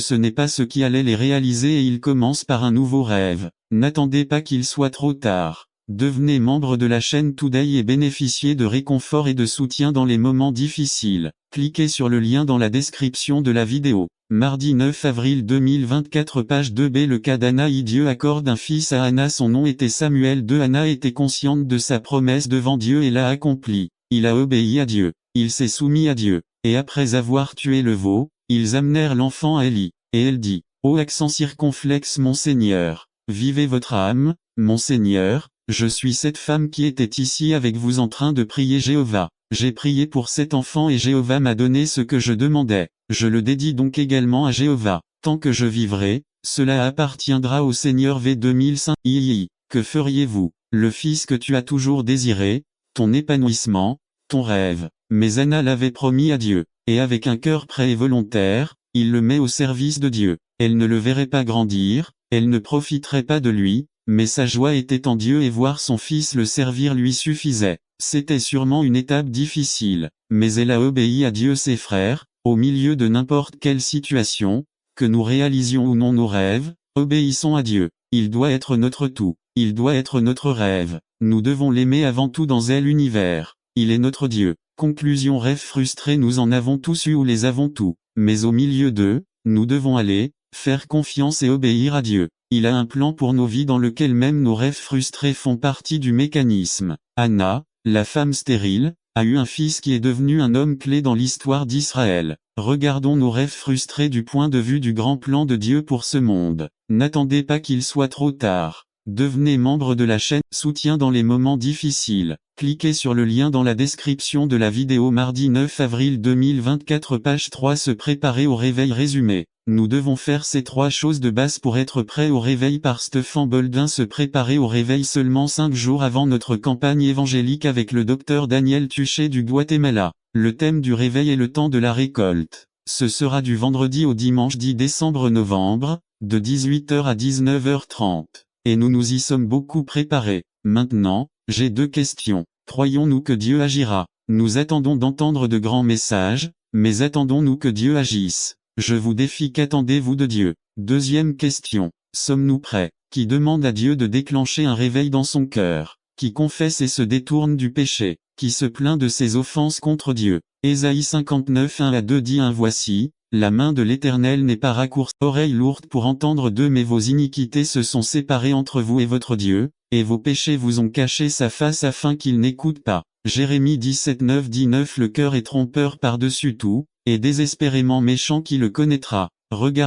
ce n'est pas ce qui allait les réaliser et ils commencent par un nouveau rêve. N'attendez pas qu'il soit trop tard. Devenez membre de la chaîne Today et bénéficiez de réconfort et de soutien dans les moments difficiles. Cliquez sur le lien dans la description de la vidéo. Mardi 9 avril 2024 page 2b. Le cas d'Anna. Dieu accorde un fils à Anna. Son nom était Samuel. Anna était consciente de sa promesse devant Dieu et l'a accomplie. Il a obéi à Dieu. Il s'est soumis à Dieu. Et après avoir tué le veau, ils amenèrent l'enfant à Élie. Et elle dit, ô accent circonflexe mon Seigneur, vivez votre âme, mon Seigneur, je suis cette femme qui était ici avec vous en train de prier Jéhovah. J'ai prié pour cet enfant et Jéhovah m'a donné ce que je demandais. Je le dédie donc également à Jéhovah. Tant que je vivrai, cela appartiendra au Seigneur. V 2005. Que feriez-vous? Le fils que tu as toujours désiré, ton épanouissement, ton rêve. Mais Anna l'avait promis à Dieu, et avec un cœur prêt et volontaire, il le met au service de Dieu. Elle ne le verrait pas grandir, elle ne profiterait pas de lui, mais sa joie était en Dieu et voir son fils le servir lui suffisait. C'était sûrement une étape difficile, mais elle a obéi à Dieu. Ses frères, au milieu de n'importe quelle situation, que nous réalisions ou non nos rêves, obéissons à Dieu. Il doit être notre tout, il doit être notre rêve. Nous devons l'aimer avant tout dans l'univers. Il est notre Dieu. Conclusion. Rêves frustrés. Nous en avons tous eu ou les avons tous, mais au milieu d'eux, nous devons aller, faire confiance et obéir à Dieu. Il a un plan pour nos vies dans lequel même nos rêves frustrés font partie du mécanisme. Anna, la femme stérile, a eu un fils qui est devenu un homme clé dans l'histoire d'Israël. Regardons nos rêves frustrés du point de vue du grand plan de Dieu pour ce monde. N'attendez pas qu'il soit trop tard. Devenez membre de la chaîne, soutien dans les moments difficiles. Cliquez sur le lien dans la description de la vidéo. Mardi 9 avril 2024 page 3. Se préparer au réveil. Résumé. Nous devons faire ces 3 choses de base pour être prêts au réveil. Par Stephen Boldin. Se préparer au réveil seulement 5 jours avant notre campagne évangélique avec le docteur Daniel Tuchet du Guatemala. Le thème du réveil est le temps de la récolte. Ce sera du vendredi au dimanche 10 décembre novembre, de 18h à 19h30. Et nous nous y sommes beaucoup préparés. Maintenant, j'ai 2 questions. Croyons-nous que Dieu agira? Nous attendons d'entendre de grands messages, mais attendons-nous que Dieu agisse? Je vous défie. Qu'attendez-vous de Dieu? Deuxième question. Sommes-nous prêts? Qui demande à Dieu de déclencher un réveil dans son cœur? Qui confesse et se détourne du péché? Qui se plaint de ses offenses contre Dieu? Ésaïe 59 1-2 dit 1. Voici, la main de l'Éternel n'est pas raccourcie, oreille lourde pour entendre 2. Mais vos iniquités se sont séparées entre vous et votre Dieu, et vos péchés vous ont caché sa face afin qu'il n'écoute pas. Jérémie 17 9 Le cœur est trompeur par-dessus tout, et désespérément méchant. Qui le connaîtra? Regardez